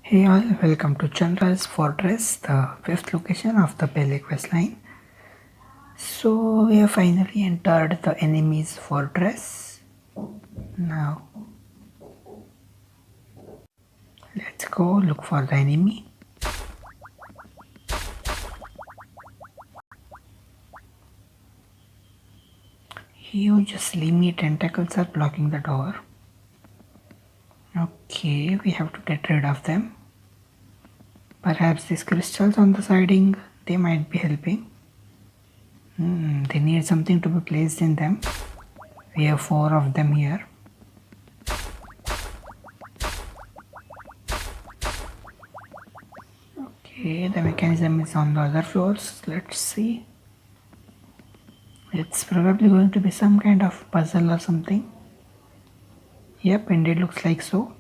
Hey all, welcome to Chandra's Fortress, the fifth location of the Pele questline. So we have finally entered the enemy's fortress. Now let's go look for the enemy. Huge slimy tentacles are blocking the door. Okay, we have to get rid of them. Perhaps these crystals on the siding, they might be helping. They need something to be placed in them. We have 4 of them here. Okay, the mechanism is on the other floors. Let's see. It's probably going to be some kind of puzzle or something. Yep, indeed looks like so.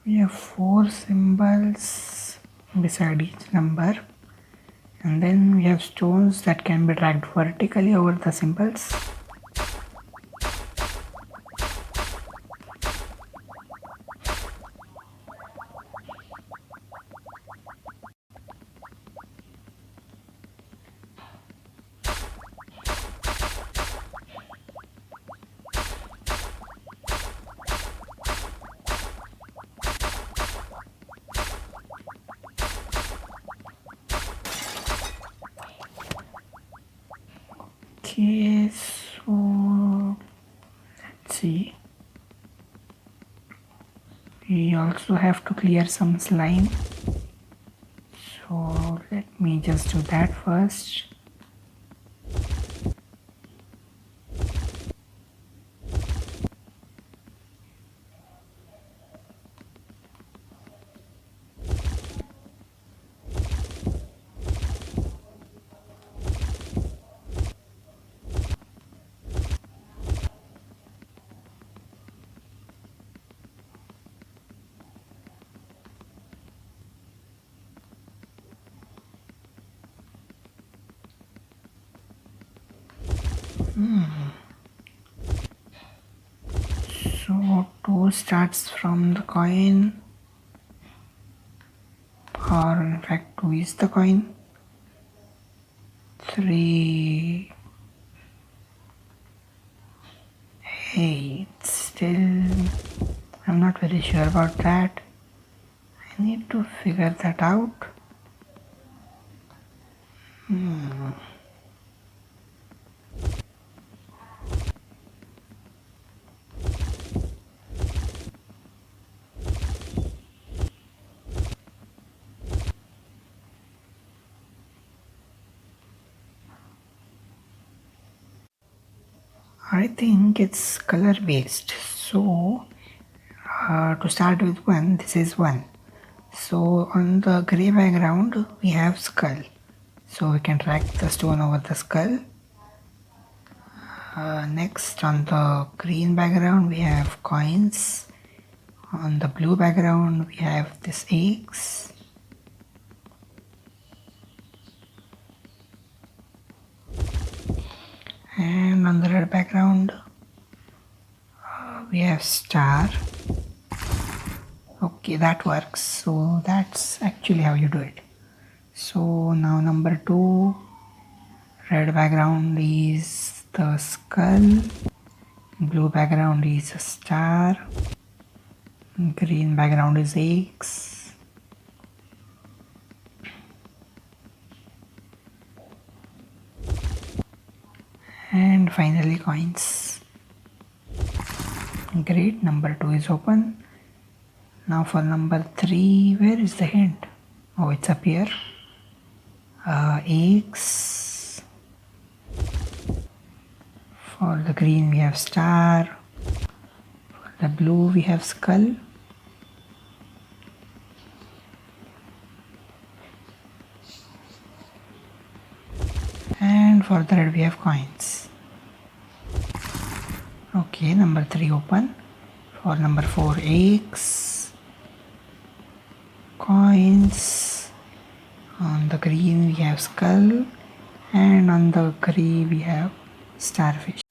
We have 4 symbols beside each number, and then we have stones that can be dragged vertically over the symbols. Okay, so let's see. We also have to clear some slime. So let me just do that first. So 2 starts from the coin, or in fact 2 is the coin. 3, 8, still I'm not very sure about that. I need to figure that out. I think it's color based. So to start with 1, this is 1. So on the grey background we have skull. So we can drag the stone over the skull. Next on the green background we have coins. On the blue background we have this eggs. And on the red background we have star. Okay, that works. So that's actually how you do it. So now number 2, red background is the skull, blue background is a star, green background is eggs, and finally coins. Great, number 2 is open. Now for number 3, where is the hint? Oh, it's up here. Eggs. For the green we have star. For the blue we have skull. and for the red we have coins. Okay, number 3 open. For number 4 eggs, coins. On the green we have skull, and on the gray we have starfish.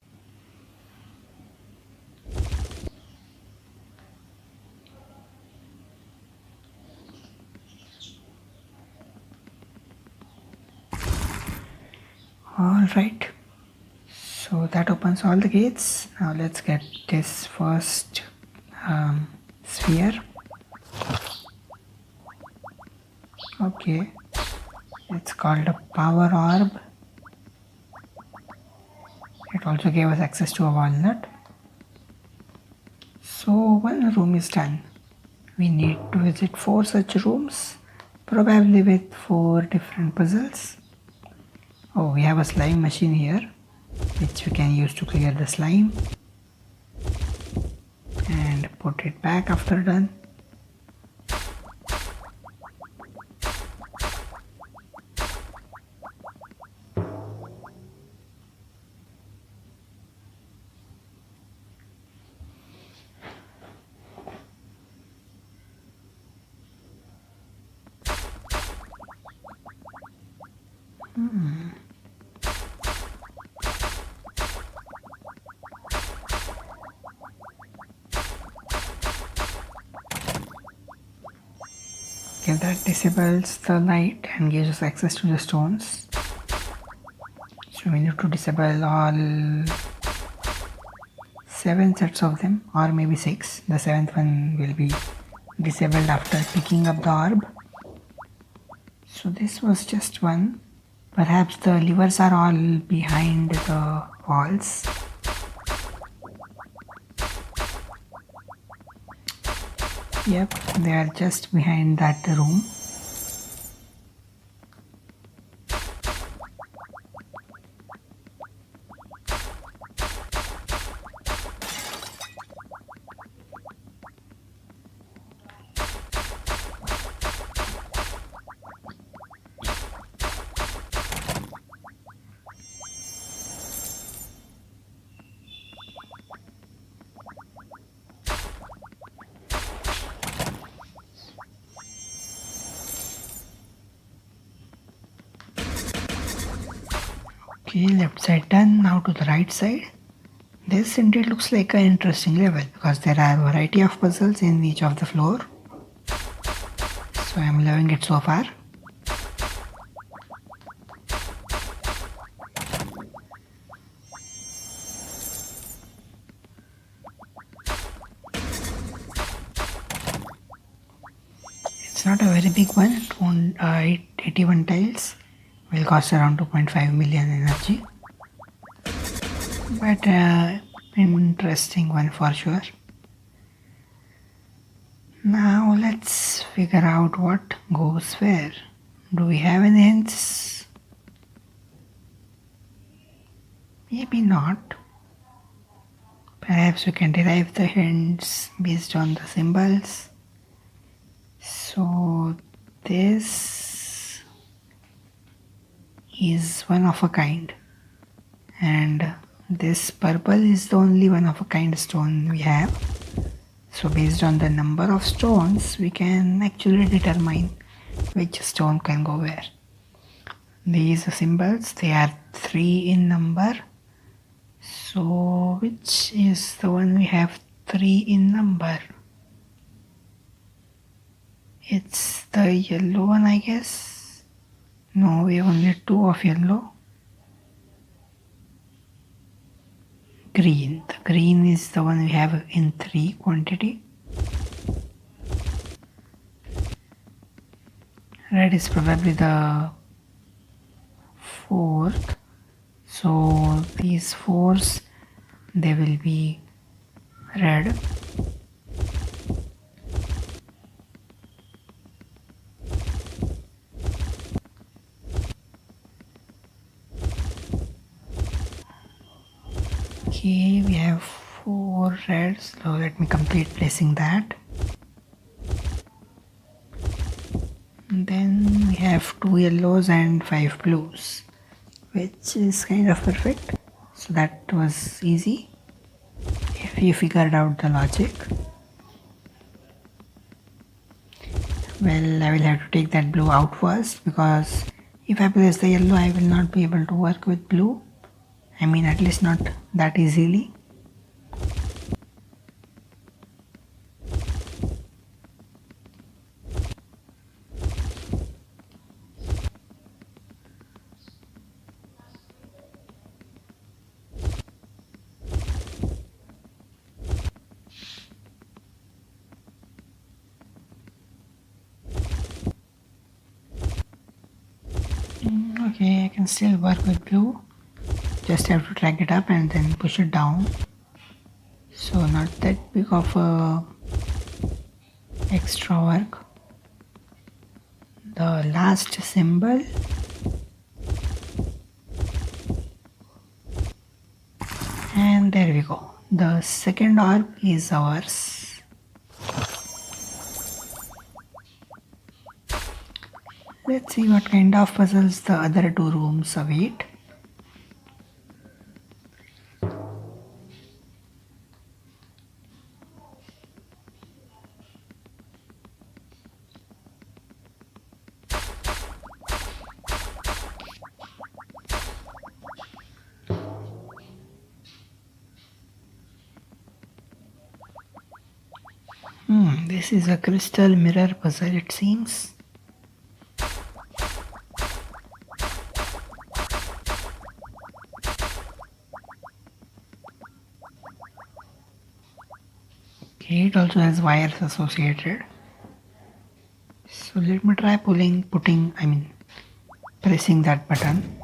Alright, so that opens all the gates. Now let's get this first sphere. Okay, it's called a power orb. It also gave us access to a walnut. So one room is done. We need to visit 4 such rooms, probably with 4 different puzzles. Oh, we have a slime machine here, which we can use to clear the slime and put it back after done. Okay, that disables the light and gives us access to the stones. So we need to disable all 7 sets of them, or maybe 6. The 7th one will be disabled after picking up the orb. So this was just one. Perhaps the levers are all behind the walls. Yep, they are just behind that room. Okay, left side done. Now to the right side. This indeed looks like an interesting level because there are a variety of puzzles in each of the floor. So I am loving it so far. It's not a very big one. 81 tiles. Will cost around 2.5 million energy, but interesting one for sure. Now let's figure out what goes where. Do we have any hints? Maybe not. Perhaps we can derive the hints based on the symbols. So this is one of a kind, and this purple is the only one of a kind stone we have. So based on the number of stones we can actually determine which stone can go where. These symbols, they are 3 in number. So which is the one we have 3 in number? It's the yellow one, I guess. No, we have only 2 of yellow. Green. The green is the one we have in 3 quantity. Red is probably the 4th. So these 4s, they will be red. Okay, we have 4 reds. So let me complete placing that. And then we have 2 yellows and 5 blues. which is kind of perfect. So that was easy if you figured out the logic. Well, I will have to take that blue out first, because if I place the yellow I will not be able to work with blue. I mean, at least not that easily. Okay, I can still work with blue. Just have to drag it up and then push it down. So not that big of a extra work. The last symbol, and there we go. The second orb is ours. Let's see what kind of puzzles the other two rooms await. This is a crystal mirror puzzle, it seems. Okay, it also has wires associated. So let me try pressing that button.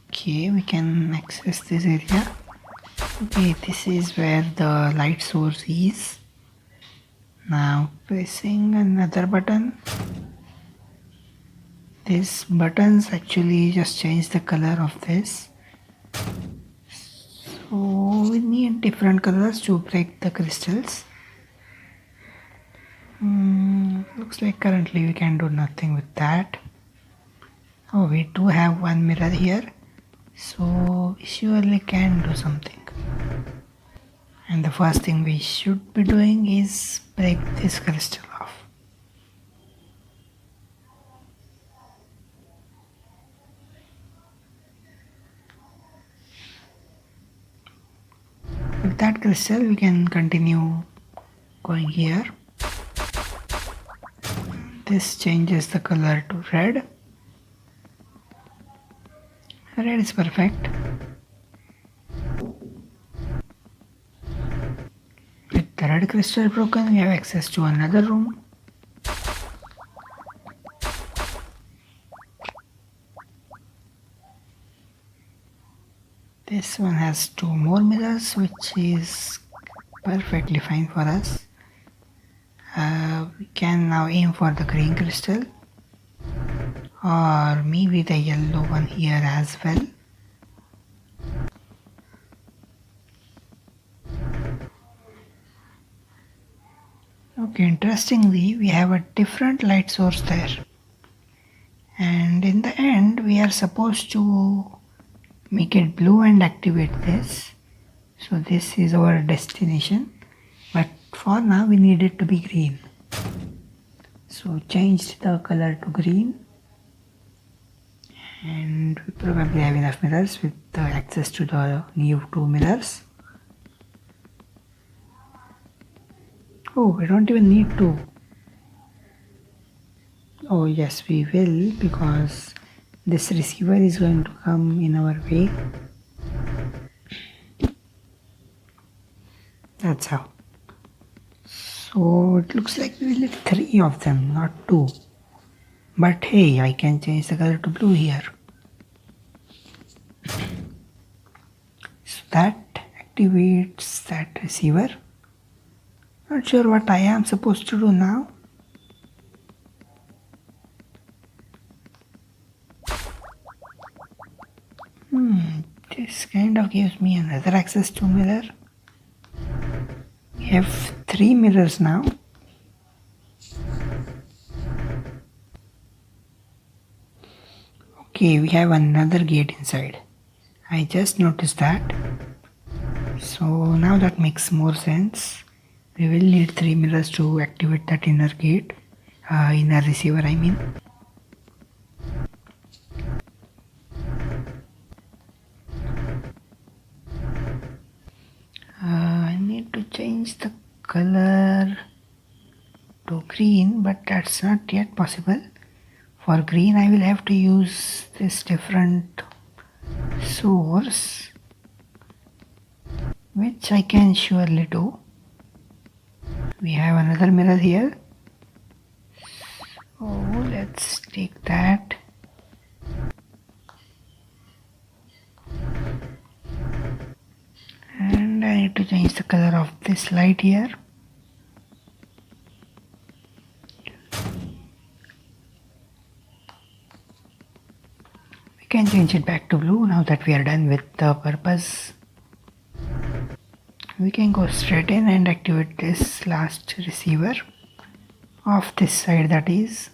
Okay, we can access this area. Okay, this is where the light source is. Now pressing another button. These buttons actually just change the color of this. So we need different colors to break the crystals. Looks like currently we can do nothing with that. Oh, we do have one mirror here, so we surely can do something. And the first thing we should be doing is break this crystal off. With that crystal we can continue going here. This changes the color to red. Red is perfect. With the red crystal broken, we have access to another room. This one has two more mirrors, which is perfectly fine for us. We can now aim for the green crystal, or maybe the yellow one here as well. Okay, interestingly, we have a different light source there, and in the end we are supposed to make it blue and activate this. So this is our destination, but for now we need it to be green. So changed the color to green, and we probably have enough mirrors with the access to the new two mirrors. Oh, we don't even need to. Oh yes, we will, because this receiver is going to come in our way. That's how. So it looks like we will need 3 of them, not 2. But hey, I can change the color to blue here. So that activates that receiver. Not sure what I am supposed to do now. This kind of gives me another access to mirror. We have 3 mirrors now. Okay, we have another gate inside. I just noticed that. So now that makes more sense. We will need 3 mirrors to activate that inner gate. Inner receiver, I mean. I need to change the color to green, but that's not yet possible. For green I will have to use this different source, which I can surely do. We have another mirror here, so let's take that. And I need to change the color of this light here. We can change it back to blue now that we are done with the purpose. We can go straight in and activate this last receiver of this side, that is.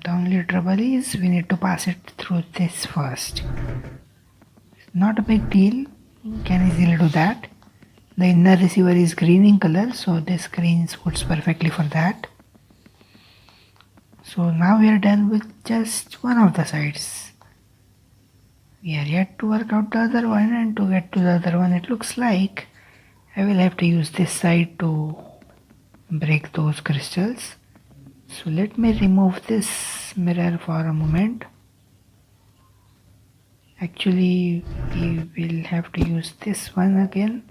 The only trouble is we need to pass it through this first. Not a big deal, we can easily do that. The inner receiver is green in color, so this green suits perfectly for that. So now we are done with just one of the sides. We are yet to work out the other one, and to get to the other one it looks like I will have to use this side to break those crystals. So let me remove this mirror for a moment. Actually, we will have to use this one again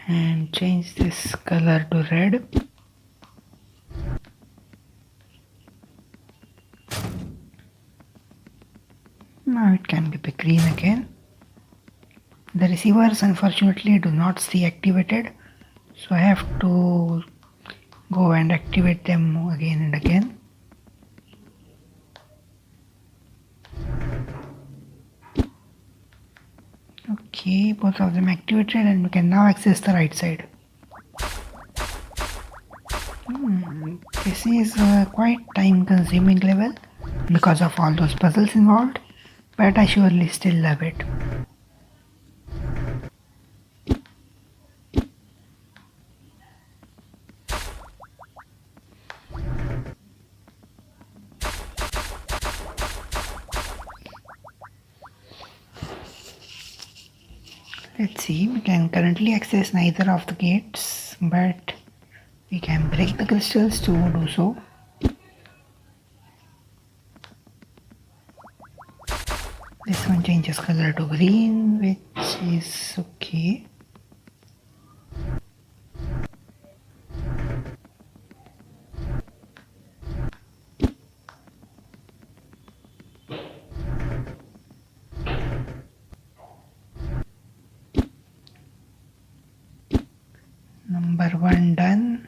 and change this color to red. Now it can be green again. The receivers unfortunately do not stay activated, so I have to go and activate them again and again. Okay, both of them activated, and we can now access the right side. This is a quite time consuming level because of all those puzzles involved, but I surely still love it. Let's see, we can currently access neither of the gates, but we can break the crystals to do so. This one changes color to green, which is okay. Number 1 done.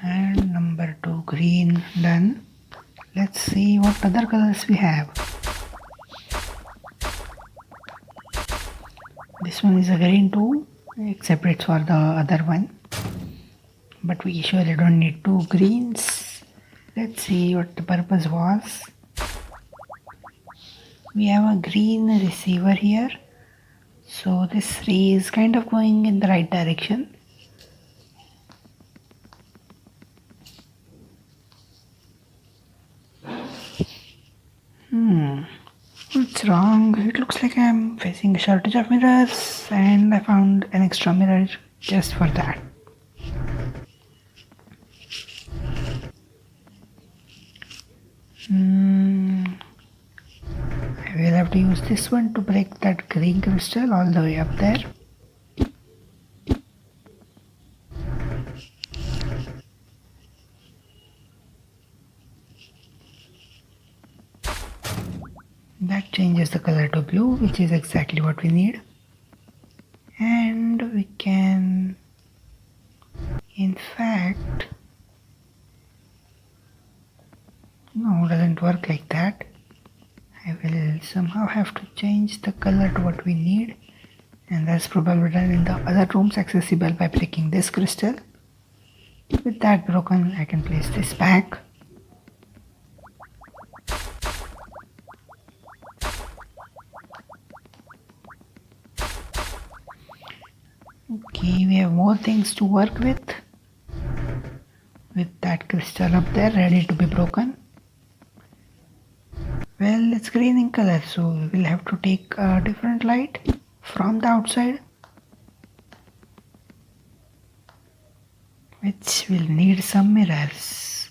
And number 2 green done. Let's see what other colors we have. This one is a green too, except it's for the other one. But we surely don't need 2 greens. Let's see what the purpose was. We have a green receiver here, so this ray is kind of going in the right direction. What's wrong? It looks like I'm facing a shortage of mirrors, and I found an extra mirror just for that. I will have to use this one to break that green crystal all the way up there. That changes the color to blue, which is exactly what we need. And we can No, it doesn't work like that. I will somehow have to change the color to what we need, and that's probably done in the other rooms accessible by breaking this crystal. With that broken, I can place this back. Okay, we have more things to work with that crystal up there ready to be broken. Well, it's green in color, so we'll have to take a different light from the outside, which will need some mirrors.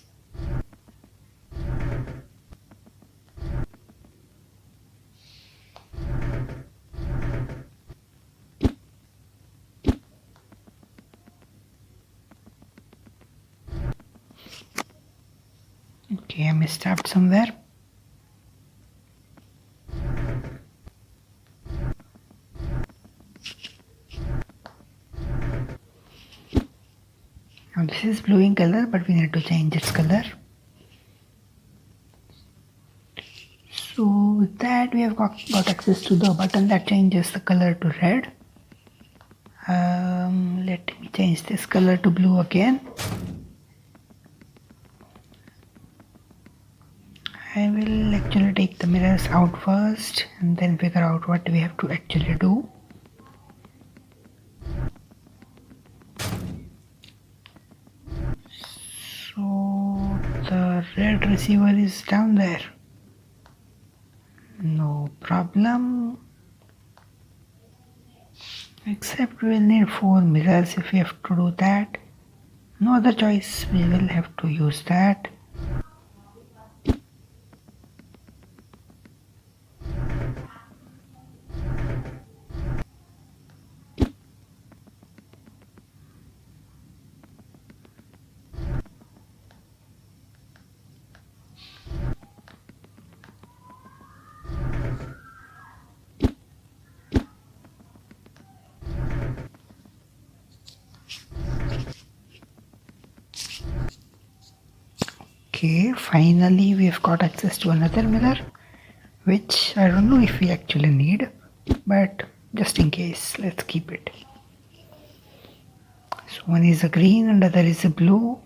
Okay, I missed out somewhere. Now this is blue in color, but we need to change its color. So with that, we have got access to the button that changes the color to red. Let me change this color to blue again. I will actually take the mirrors out first and then figure out what we have to actually do. So the red receiver is down there. No problem. Except we will need 4 mirrors if we have to do that. No other choice, we will have to use that. Okay, finally we have got access to another mirror, which I don't know if we actually need, but just in case, let's keep it. So one is a green and the other is a blue.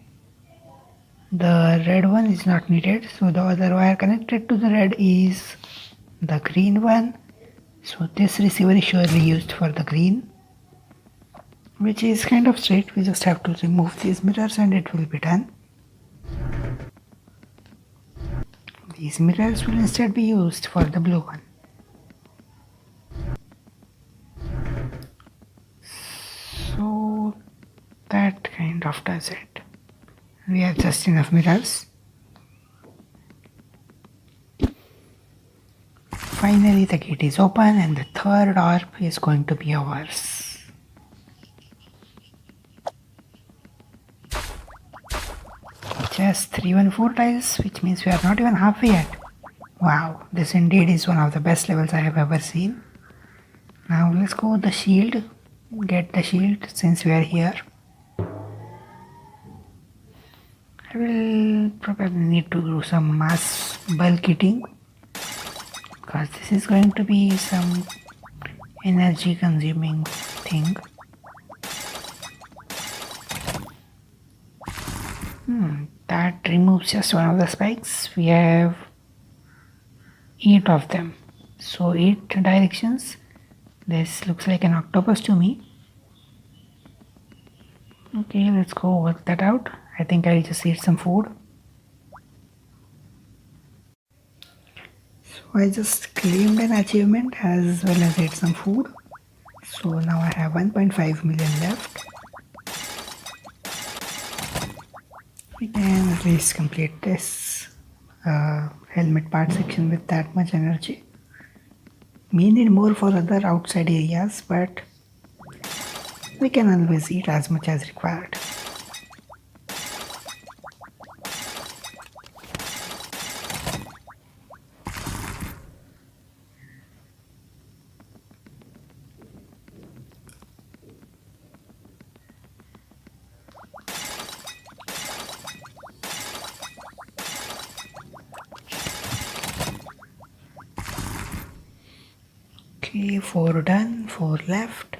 The red one is not needed, so the other wire connected to the red is the green one. So this receiver is surely used for the green, which is kind of straight. We just have to remove these mirrors and it will be done. These mirrors will instead be used for the blue one. So that kind of does it. We have just enough mirrors. Finally the gate is open and the third orb is going to be ours. Just 314 tiles, which means we are not even halfway yet. Wow, this indeed is one of the best levels I have ever seen. Now let's go with the shield. Get the shield since we are here. I will probably need to do some mass bulk eating, because this is going to be some energy consuming thing. That removes just one of the spikes. We have 8 of them, so 8 directions. This looks like an octopus to me. Okay, let's go work that out. I think I'll just eat some food. So I just claimed an achievement as well as ate some food. So now I have 1.5 million left. We can at least complete this helmet part section with that much energy. We need more for other outside areas, but we can always eat as much as required. Okay, 4 done, 4 left.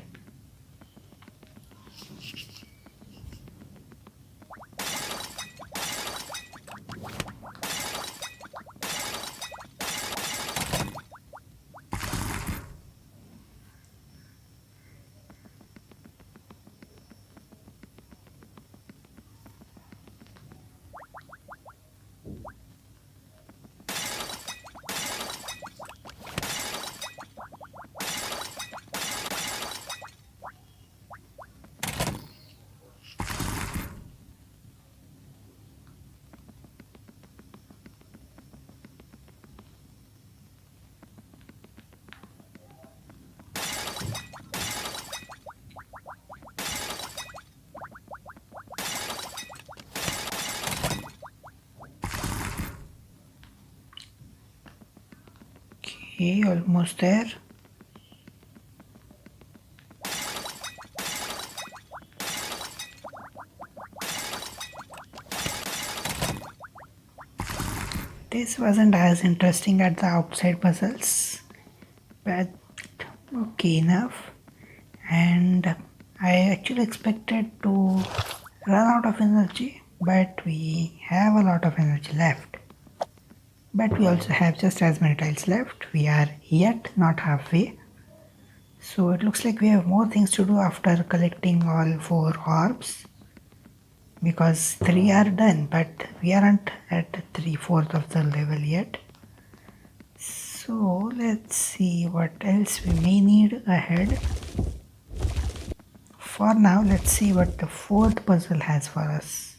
Okay, almost there. This wasn't as interesting as the outside puzzles, but okay enough. And I actually expected to run out of energy, but we have a lot of energy left. But we also have just as many tiles left. We are yet not halfway. So it looks like we have more things to do after collecting all 4 orbs. Because 3 are done, but we aren't at 3/4 of the level yet. So let's see what else we may need ahead. For now, let's see what the 4th puzzle has for us.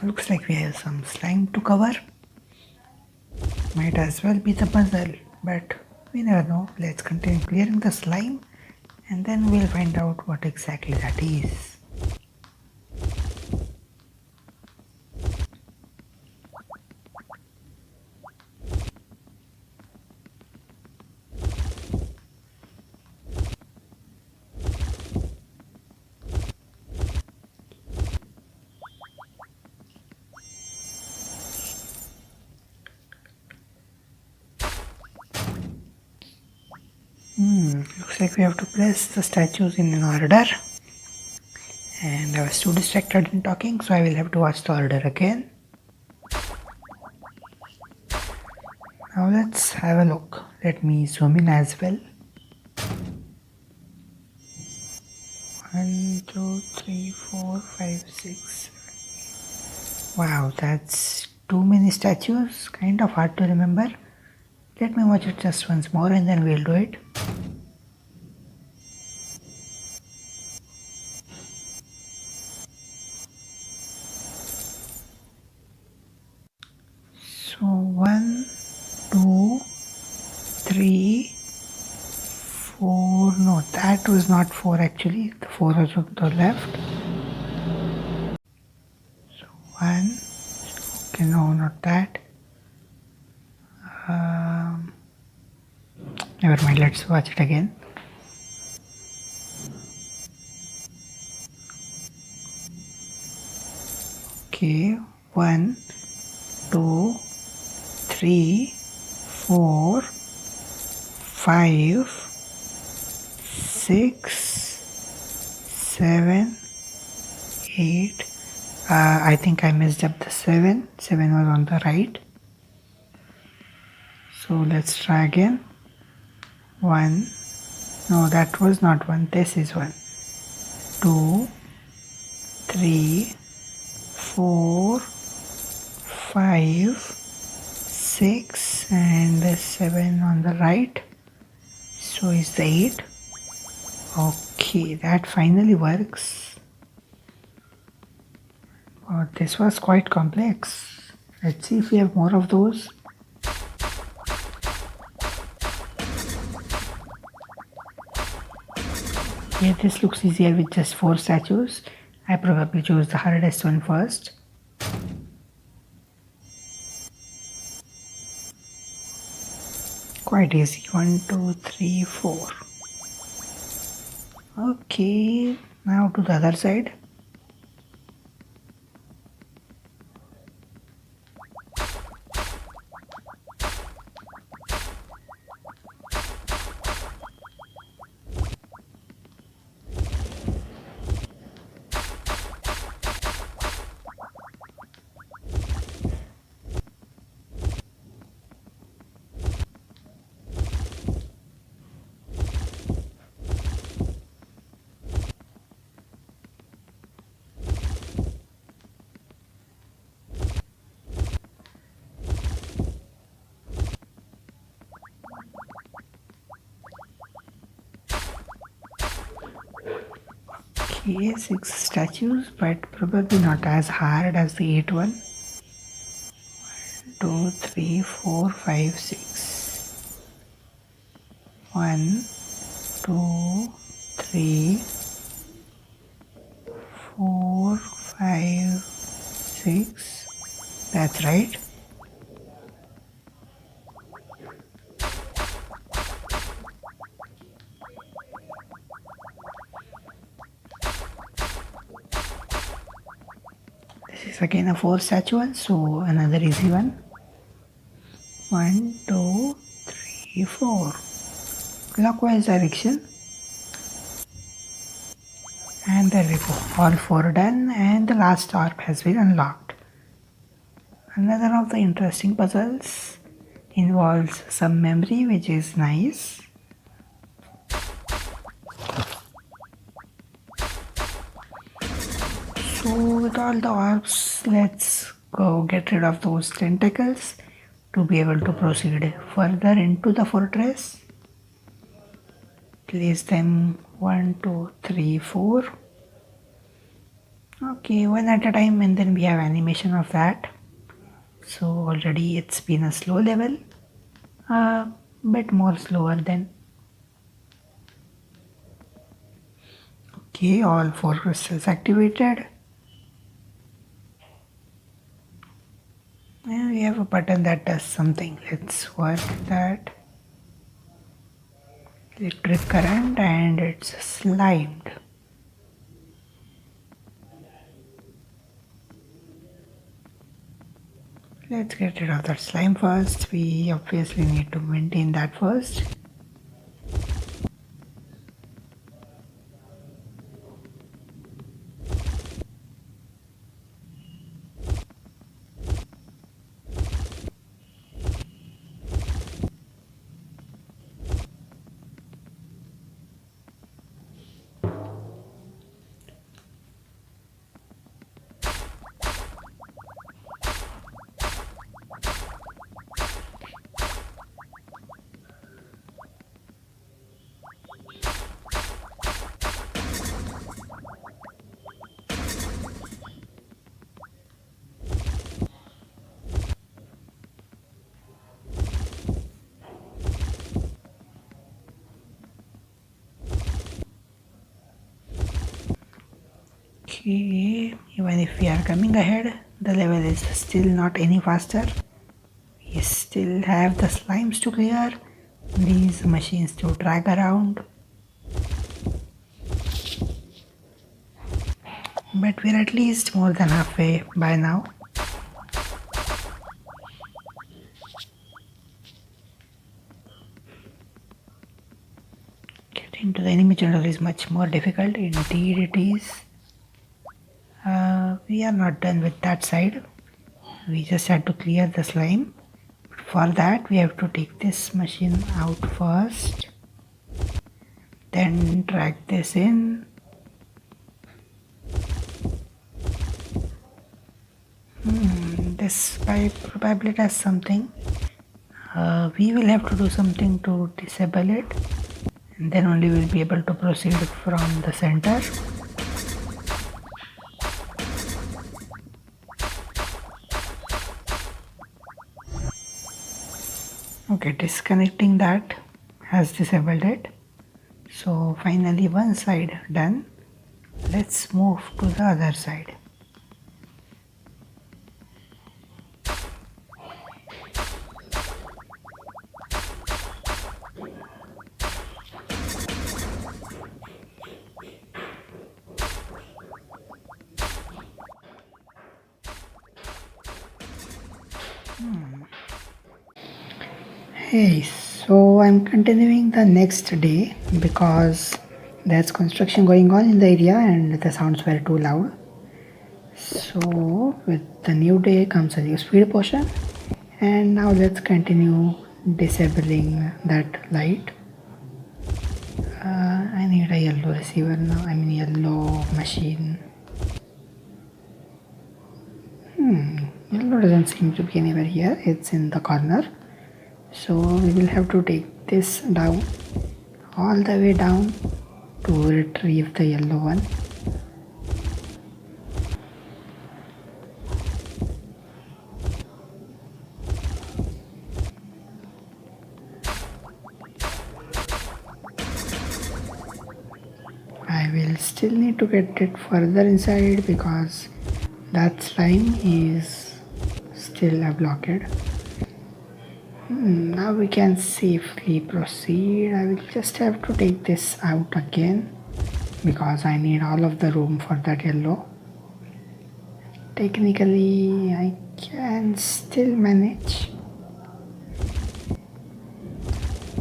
Looks like we have some slime to cover. Might as well be the puzzle, but we never know. Let's continue clearing the slime and then we'll find out what exactly that is. Looks like we have to place the statues in an order. And I was too distracted in talking, so I will have to watch the order again. Now let's have a look. Let me zoom in as well. 1, 2, 3, 4, 5, 6, 7. Wow, that's too many statues. Kind of hard to remember. Let me watch it just once more and then we'll do it. So 1, 2, 3, 4. No, that was not 4 actually. The 4 was on the left. So 1. Okay, no, not that. Never mind, let's watch it again. Okay, 1, 2, 3, 4, 5, 6, 7, 8. I think I messed up the 7. 7 was on the right. So let's try again. 1. No, that was not 1. This is 1. 2, 3, 4, 5, 6, and 7 on the right. So is the 8. Okay, that finally works. Oh, this was quite complex. Let's see if we have more of those. Okay, this looks easier with just 4 statues. I probably chose the hardest one first. Quite easy. 1, 2, 3, 4. Okay, now to the other side. Okay, 6 statues, but probably not as hard as the 8 one. 2, 3, 4, 5, 6. 1, 2, 3, 4, 5, 6. That's right. This is again a 4 statue one, so another easy one. 1, 2, 3, 4. Clockwise direction. And there we go. All 4 done, and the last orb has been unlocked. Another of the interesting puzzles involves some memory, which is nice. So with all the orbs, let's go get rid of those tentacles to be able to proceed further into the fortress. Place them 1, 2, 3, 4. Okay, one at a time, and then we have animation of that. So already it's been a slow level, a bit more slower than. Okay, all 4 crystals activated. And we have a button that does something. Let's work that. Electric current, and it's slimed. Let's get rid of that slime first. We obviously need to maintain that first. Okay, even if we are coming ahead, the level is still not any faster. We still have the slimes to clear, these machines to drag around. But we're at least more than halfway by now. Getting to the enemy general is much more difficult, indeed it is. We are not done with that side. We just had to clear the slime. For that we have to take this machine out first, then drag this in. This pipe probably does something. We will have to do something to disable it, and then only we'll be able to proceed from the center. Okay, disconnecting that has disabled it. So finally one side done. Let's move to the other side. Hey, so I'm continuing the next day because there's construction going on in the area and the sounds were too loud. So with the new day comes a new speed potion, and now let's continue disabling that light. I need a yellow receiver now, I mean yellow machine. Yellow doesn't seem to be anywhere here, it's in the corner. So we will have to take this down, all the way down to retrieve the yellow one. I will still need to get it further inside because that slime is still a blockade. Now we can safely proceed. I will just have to take this out again because I need all of the room for that yellow. Technically I can still manage.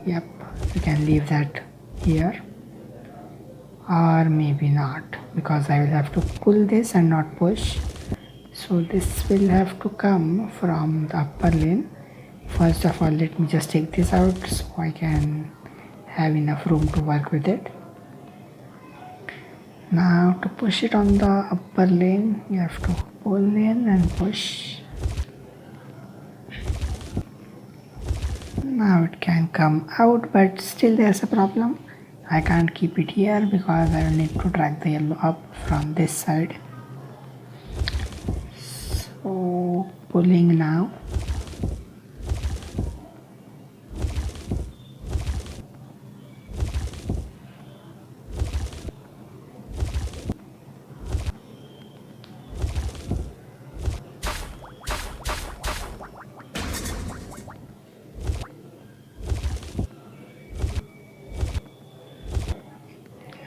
Yep, we can leave that here, or maybe not, because I will have to pull this and not push. So this will have to come from the upper lane. First of all, let me just take this out so I can have enough room to work with it. Now to push it on the upper lane, you have to pull in and push. Now it can come out, but still there's a problem. I can't keep it here because I will need to drag the yellow up from this side. So pulling now.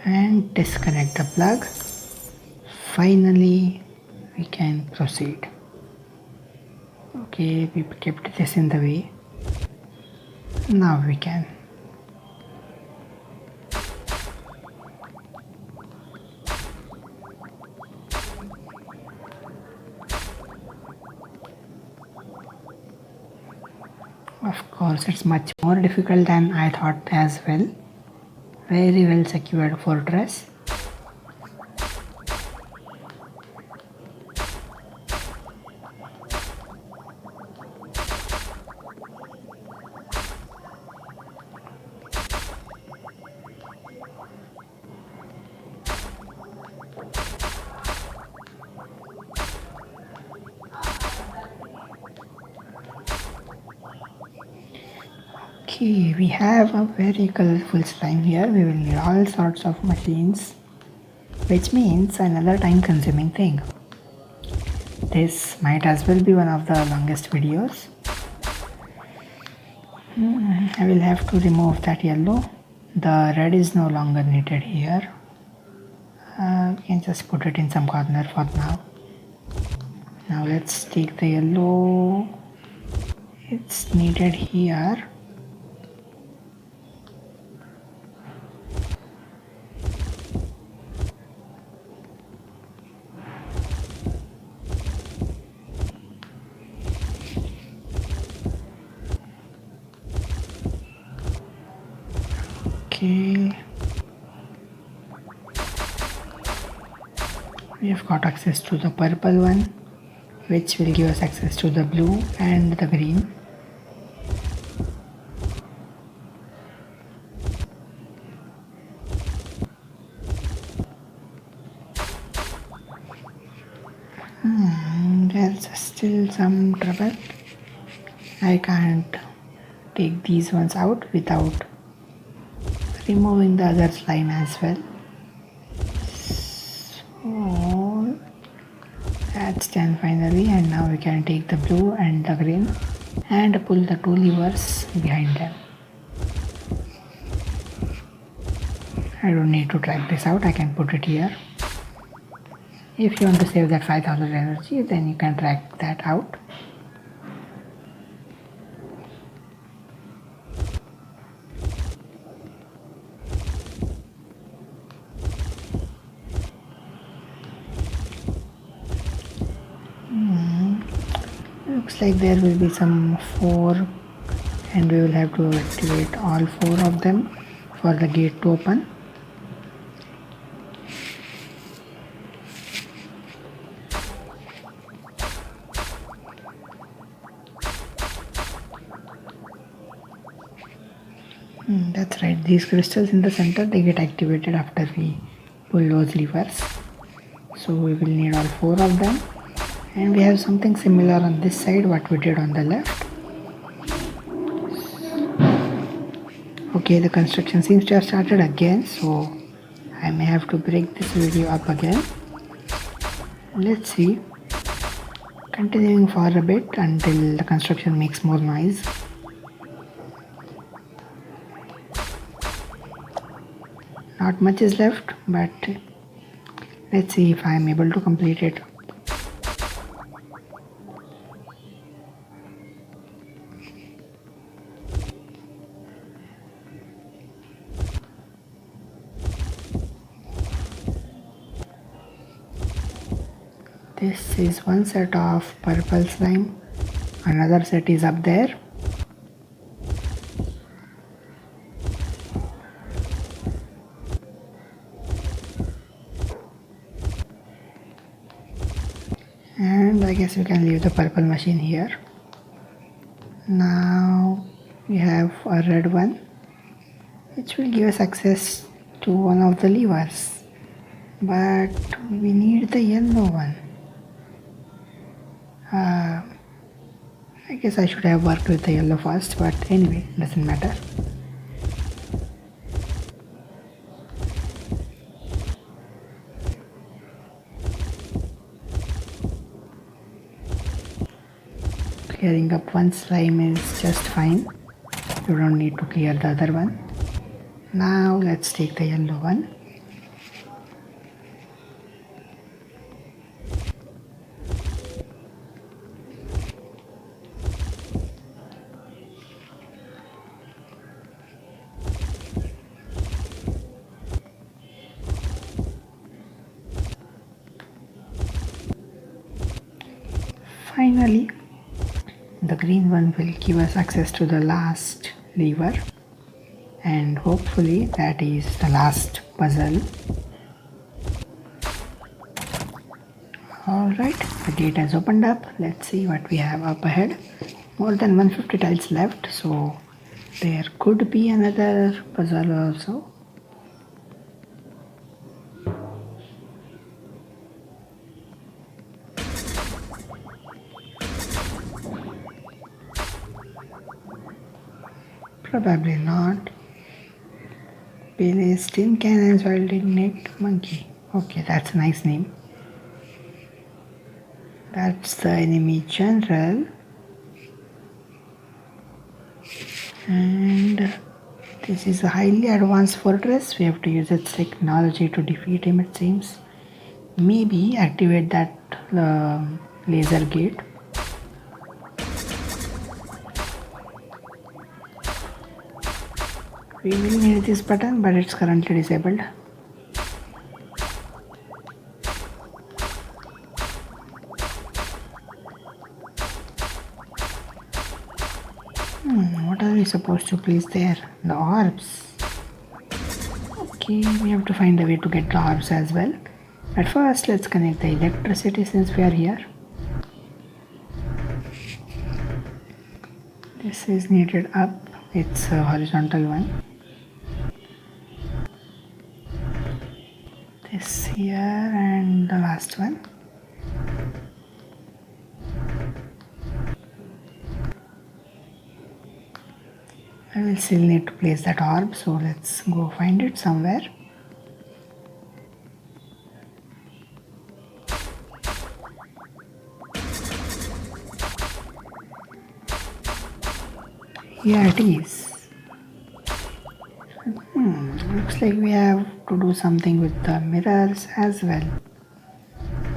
And disconnect the plug. Finally we can proceed. Okay, we kept this in the way. Now we can. Of course, it's much more difficult than I thought as well. Very well secured fortress. Okay, we have a very colorful slime here. We will need all sorts of machines, which means another time consuming thing. This might as well be one of the longest videos. I will have to remove that yellow. The red is no longer needed here. We can just put it in some corner for now. Now let's take the yellow. It's needed here. Okay, we have got access to the purple one, which will give us access to the blue and the green. There's still some trouble. I can't take these ones out without removing the other slime as well. So that's done finally, and now we can take the blue and the green and pull the two levers behind them. I don't need to drag this out, I can put it here. If you want to save that 5000 energy, then you can drag that out. Looks like there will be some 4 and we will have to activate all 4 of them for the gate to open. That's right, these crystals in the center, they get activated after we pull those levers. So we will need all 4 of them, and we have something similar on this side what we did on the left. Okay, the construction seems to have started again, so I may have to break this video up again. Let's see, continuing for a bit until the construction makes more noise. Not much is left, but let's see if I am able to complete it. This is one set of purple slime, another set is up there. And I guess we can leave the purple machine here. Now we have a red one which will give us access to one of the levers, but we need the yellow one. I guess I should have worked with the yellow first, but anyway, doesn't matter. Clearing up one slime is just fine. You don't need to clear the other one. Now let's take the yellow one. Finally, the green one will give us access to the last lever, and hopefully that is the last puzzle. Alright, the gate has opened up. Let's see what we have up ahead. More than 150 tiles left, so there could be another puzzle also. Probably not. Pele's tin cannons while ignite monkey. Okay, that's a nice name. That's the enemy general. And this is a highly advanced fortress. We have to use its technology to defeat him, it seems. Maybe activate that laser gate. We will need this button, but it's currently disabled. What are we supposed to place there? The orbs. Okay, we have to find a way to get the orbs as well. But first, let's connect the electricity since we are here. This is needed up. It's a horizontal one. This here and the last one. I will still need to place that orb, so let's go find it somewhere. Here it is. Looks like we have to do something with the mirrors as well.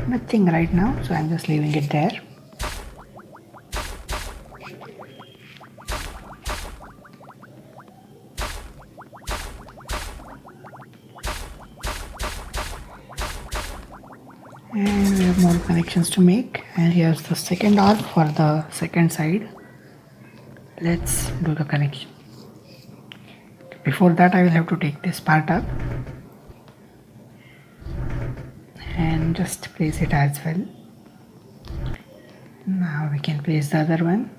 Nothing right now, so I'm just leaving it there. And we have more connections to make, and here's the second arc for the second side. Let's do the connection. Before that, I will have to take this part up and just place it as well. Now we can place the other one.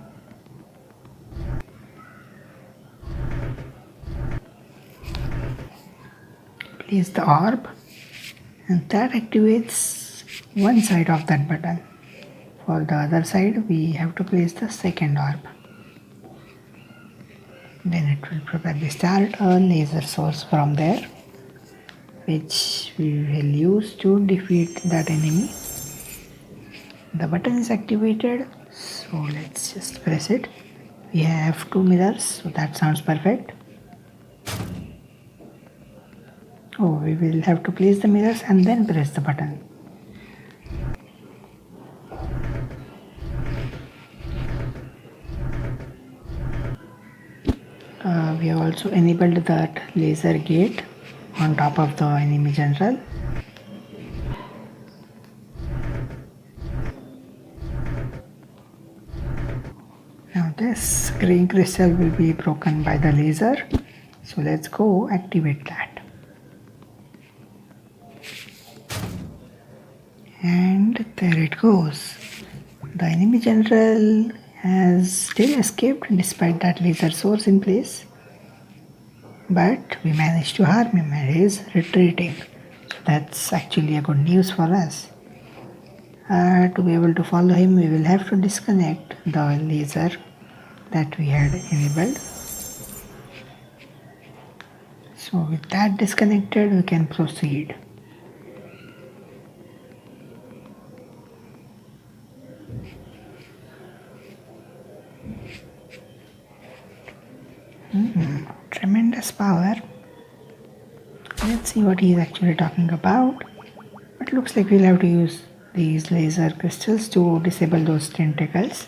Place the orb, and that activates one side of that button. For the other side, we have to place the second orb. Then it will probably start a laser source from there, which we will use to defeat that enemy. The button is activated, so let's just press it. We have 2 mirrors, so that sounds perfect. Oh, we will have to place the mirrors and then press the button. We have also enabled that laser gate on top of the enemy general. Now this green crystal will be broken by the laser, so let's go activate that. And there it goes. The enemy general has still escaped despite that laser source in place, but we managed to harm him and he is retreating. So that's actually a good news for us. To be able to follow him, we will have to disconnect the laser that we had enabled. So with that disconnected, we can proceed. Tremendous power. Let's see what he is actually talking about. It looks like we'll have to use these laser crystals to disable those tentacles.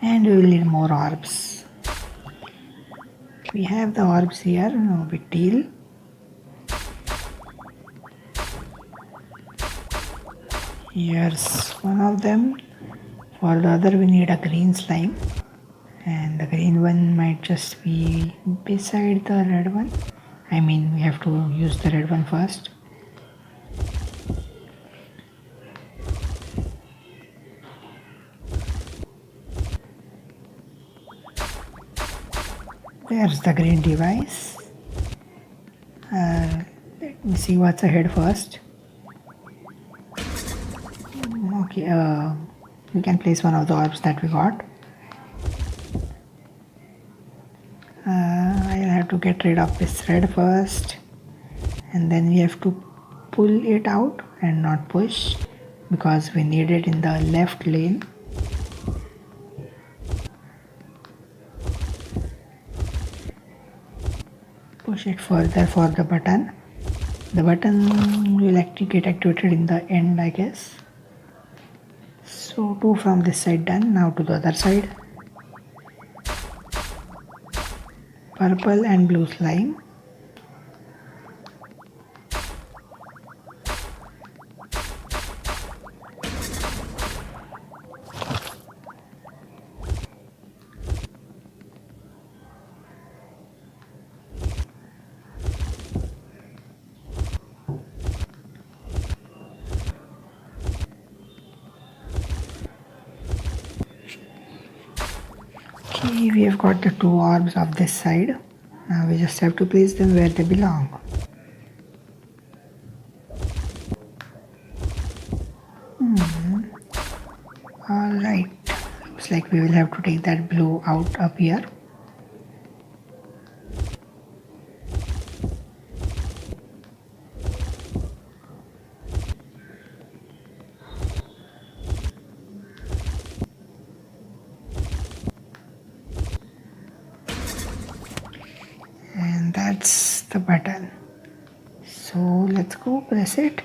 And we will need more orbs. We have the orbs here, no big deal. Here's one of them. For the other, we need a green slime. And the green one might just be beside the red one. I mean, we have to use the red one first. There's the green device. Let me see what's ahead first. Okay, we can place one of the orbs that we got. I'll have to get rid of this red first, and then we have to pull it out and not push because we need it in the left lane. Push it further for the button. The button will get activated in the end, I guess. So 2 from this side done. Now to the other side. Purple and blue slime. Okay, we have got the 2 orbs of this side. Now we just have to place them where they belong. Alright, looks like we will have to take that blue out up here. that's the button. So let's go press it,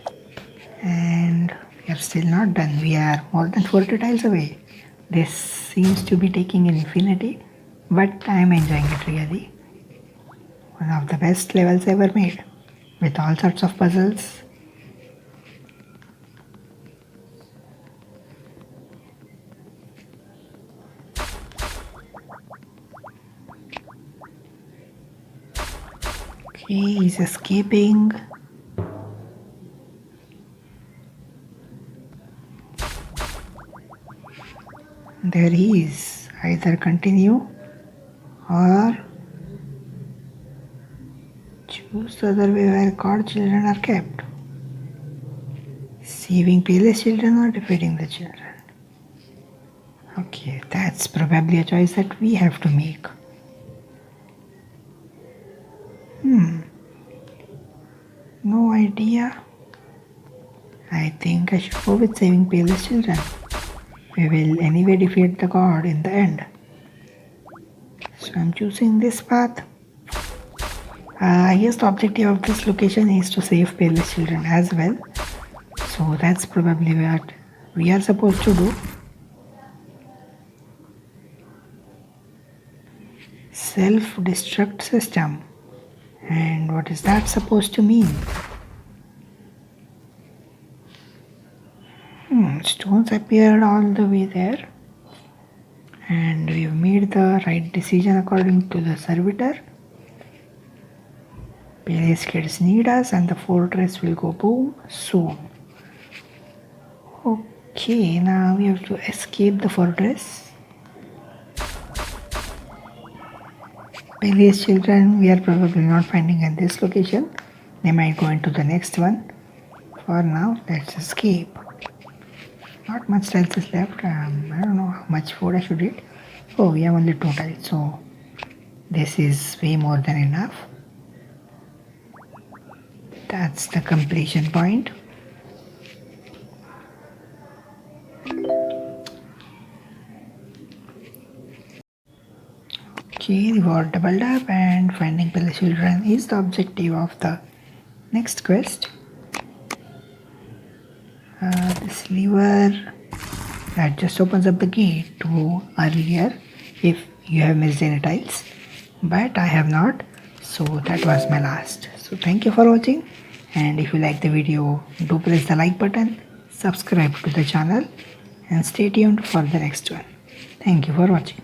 and we are still not done. We are more than 40 tiles away. This seems to be taking an infinity, but I am enjoying it really. One of the best levels ever made, with all sorts of puzzles. Okay, he's escaping. There he is. Either continue or choose the other way where God children are kept. Saving Pele's children or defeating the children? Okay, that's probably a choice that we have to make. No idea. I think I should go with saving Pele's children. We will anyway defeat the god in the end. So I'm choosing this path. Yes, the objective of this location is to save Pele's children as well. So that's probably what we are supposed to do. Self-destruct system. And what is that supposed to mean? Stones appeared all the way there. And we've made the right decision according to the servitor. Pele's kids need us and the fortress will go boom soon. Okay, now we have to escape the fortress. Pele's children we are probably not finding at this location. They might go into the next one. For now, let's escape. Not much tiles is left. I don't know how much food I should eat. Oh, we have only 2 tiles, so this is way more than enough. That's the completion point. Okay, reward doubled up, and finding Pele's children is the objective of the next quest. This lever that just opens up the gate to earlier if you have missed any tiles, but I have not, so that was my last. So thank you for watching, and if you like the video, do press the like button, subscribe to the channel, and stay tuned for the next one. Thank you for watching.